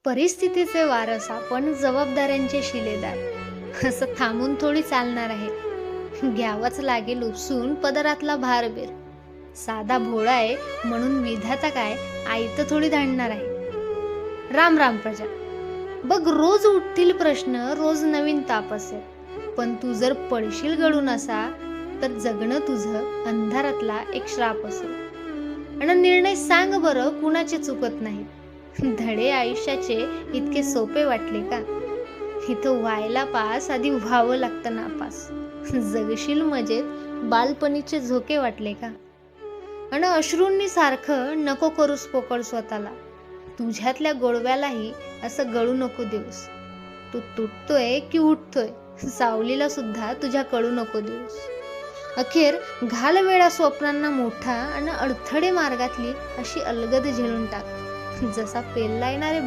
परिस्थितीचे वारस आपण, जबाबदाऱ्यांचे शिलेदार. असं थांबून थोडी चालणार आहे. घ्यावाच लागेल उपसून पदरातला भारबीर. साधा भोळा आहे म्हणून विधाता काय आयतं थोडी धाडणार आहे. राम राम प्रजा. बघ, रोज उठतील प्रश्न, रोज नवीन ताप असेल. पण तू जर पडशील गळून असा, तर जगणं तुझं अंधारातला एक श्राप असेल. आणि निर्णय सांग बरं, कुणाचे चुकत नाहीत. धडे आयुष्याचे इतके सोपे वाटले का? इथं व्हायला पास आधी व्हावं लागतं नापास. जगशील मजेत बालपणीचे झोके वाटले का? आणि अश्रूंनी सारखं नको करूस पोकळ स्वतःला. तुझ्यातल्या गोडव्यालाही असं गळू नको देऊस. तू तुटतोय की उठतोय, सावलीला सुद्धा तुझ्या कळू नको देऊस. अखेर घाल वेळा स्वप्नांना मोठा आणि अडथळे मार्गातली अशी अलगद झेलून टाक. जसा पेलला येणारे